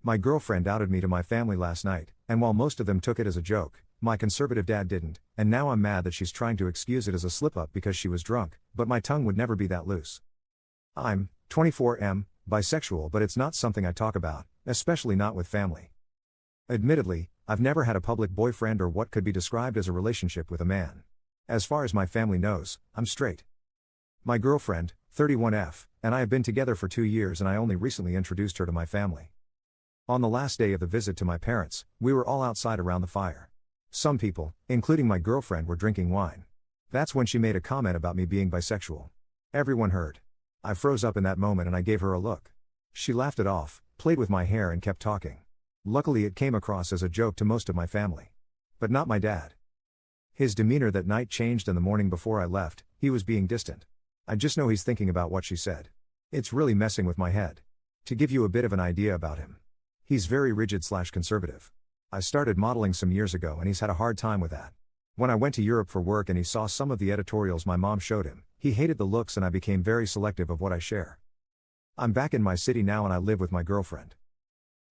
My girlfriend outed me to my family last night, and while most of them took it as a joke, my conservative dad didn't, and now I'm mad that she's trying to excuse it as a slip-up because she was drunk, but my tongue would never be that loose. I'm 24M, bisexual, but it's not something I talk about, especially not with family. Admittedly, I've never had a public boyfriend or what could be described as a relationship with a man. As far as my family knows, I'm straight. My girlfriend, 31F, and I have been together for 2 years, and I only recently introduced her to my family. On the last day of the visit to my parents, we were all outside around the fire. Some people, including my girlfriend, were drinking wine. That's when she made a comment about me being bisexual. Everyone heard. I froze up in that moment and I gave her a look. She laughed it off, played with my hair and kept talking. Luckily it came across as a joke to most of my family. But not my dad. His demeanor that night changed, and the morning before I left, he was being distant. I just know he's thinking about what she said. It's really messing with my head. To give you a bit of an idea about him. He's very rigid/conservative. I started modeling some years ago and he's had a hard time with that. When I went to Europe for work and he saw some of the editorials my mom showed him, he hated the looks, and I became very selective of what I share. I'm back in my city now and I live with my girlfriend.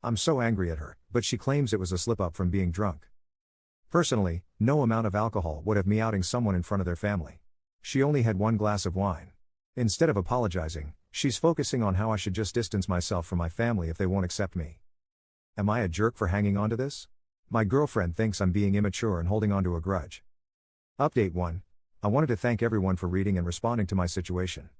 I'm so angry at her, but she claims it was a slip-up from being drunk. Personally, no amount of alcohol would have me outing someone in front of their family. She only had 1 glass of wine. Instead of apologizing, she's focusing on how I should just distance myself from my family if they won't accept me. Am I a jerk for hanging on to this? My girlfriend thinks I'm being immature and holding on to a grudge. Update 1. I wanted to thank everyone for reading and responding to my situation.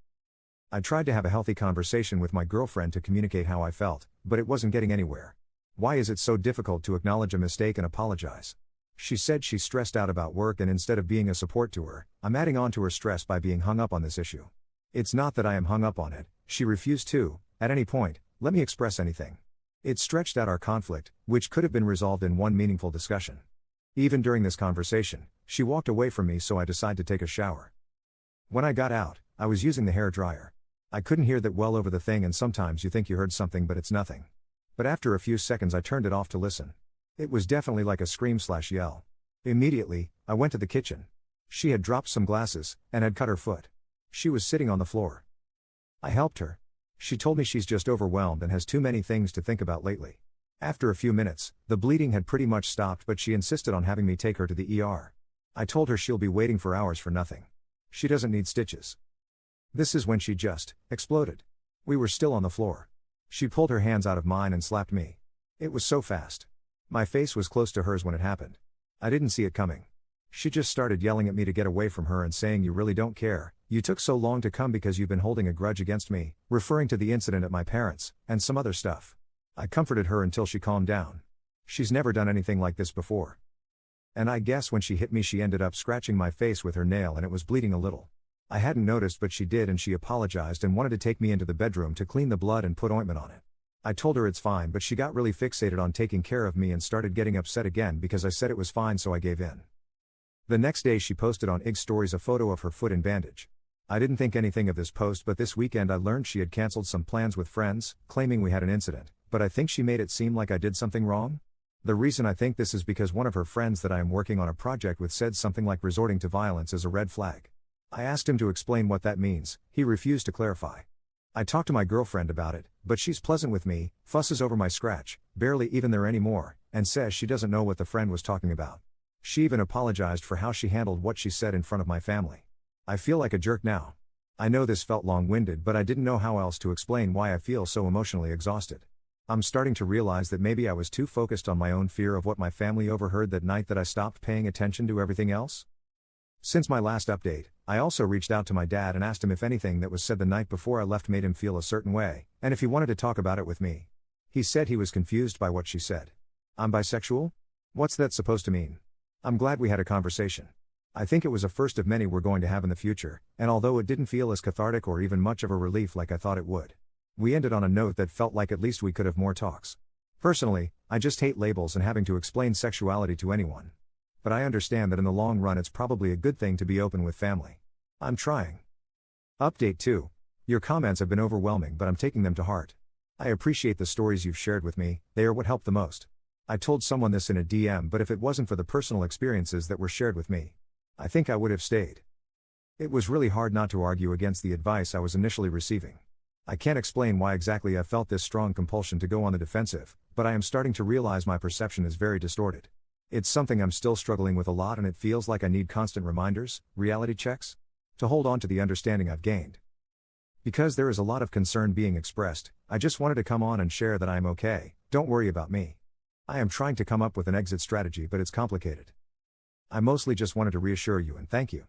I tried to have a healthy conversation with my girlfriend to communicate how I felt, but it wasn't getting anywhere. Why is it so difficult to acknowledge a mistake and apologize? She said she's stressed out about work, and instead of being a support to her, I'm adding on to her stress by being hung up on this issue. It's not that I am hung up on it, she refused to, at any point, let me express anything. It stretched out our conflict, which could have been resolved in one meaningful discussion. Even during this conversation, she walked away from me, so I decided to take a shower. When I got out, I was using the hair dryer. I couldn't hear that well over the thing, and sometimes you think you heard something but it's nothing. But after a few seconds I turned it off to listen. It was definitely like a scream/yell. Immediately, I went to the kitchen. She had dropped some glasses, and had cut her foot. She was sitting on the floor. I helped her. She told me she's just overwhelmed and has too many things to think about lately. After a few minutes, the bleeding had pretty much stopped, but she insisted on having me take her to the ER. I told her she'll be waiting for hours for nothing. She doesn't need stitches. This is when she just exploded. We were still on the floor. She pulled her hands out of mine and slapped me. It was so fast. My face was close to hers when it happened. I didn't see it coming. She just started yelling at me to get away from her and saying, "You really don't care, you took so long to come because you've been holding a grudge against me," referring to the incident at my parents', and some other stuff. I comforted her until she calmed down. She's never done anything like this before. And I guess when she hit me she ended up scratching my face with her nail and it was bleeding a little. I hadn't noticed, but she did, and she apologized and wanted to take me into the bedroom to clean the blood and put ointment on it. I told her it's fine, but she got really fixated on taking care of me and started getting upset again because I said it was fine, so I gave in. The next day she posted on IG Stories a photo of her foot in bandage. I didn't think anything of this post, but this weekend I learned she had canceled some plans with friends, claiming we had an incident, but I think she made it seem like I did something wrong. The reason I think this is because one of her friends that I am working on a project with said something like resorting to violence is a red flag. I asked him to explain what that means. He refused to clarify. I talked to my girlfriend about it, but she's pleasant with me, fusses over my scratch, barely even there anymore, and says she doesn't know what the friend was talking about. She even apologized for how she handled what she said in front of my family. I feel like a jerk now. I know this felt long-winded, but I didn't know how else to explain why I feel so emotionally exhausted. I'm starting to realize that maybe I was too focused on my own fear of what my family overheard that night that I stopped paying attention to everything else. Since my last update, I also reached out to my dad and asked him if anything that was said the night before I left made him feel a certain way, and if he wanted to talk about it with me. He said he was confused by what she said. I'm bisexual? What's that supposed to mean? I'm glad we had a conversation. I think it was a first of many we're going to have in the future, and although it didn't feel as cathartic or even much of a relief like I thought it would, we ended on a note that felt like at least we could have more talks. Personally, I just hate labels and having to explain sexuality to anyone. But I understand that in the long run it's probably a good thing to be open with family. I'm trying. Update 2. Your comments have been overwhelming, but I'm taking them to heart. I appreciate the stories you've shared with me, they are what helped the most. I told someone this in a DM, but if it wasn't for the personal experiences that were shared with me, I think I would have stayed. It was really hard not to argue against the advice I was initially receiving. I can't explain why exactly I felt this strong compulsion to go on the defensive, but I am starting to realize my perception is very distorted. It's something I'm still struggling with a lot, and it feels like I need constant reminders, reality checks, to hold on to the understanding I've gained. Because there is a lot of concern being expressed, I just wanted to come on and share that I am okay, don't worry about me. I am trying to come up with an exit strategy, but it's complicated. I mostly just wanted to reassure you and thank you.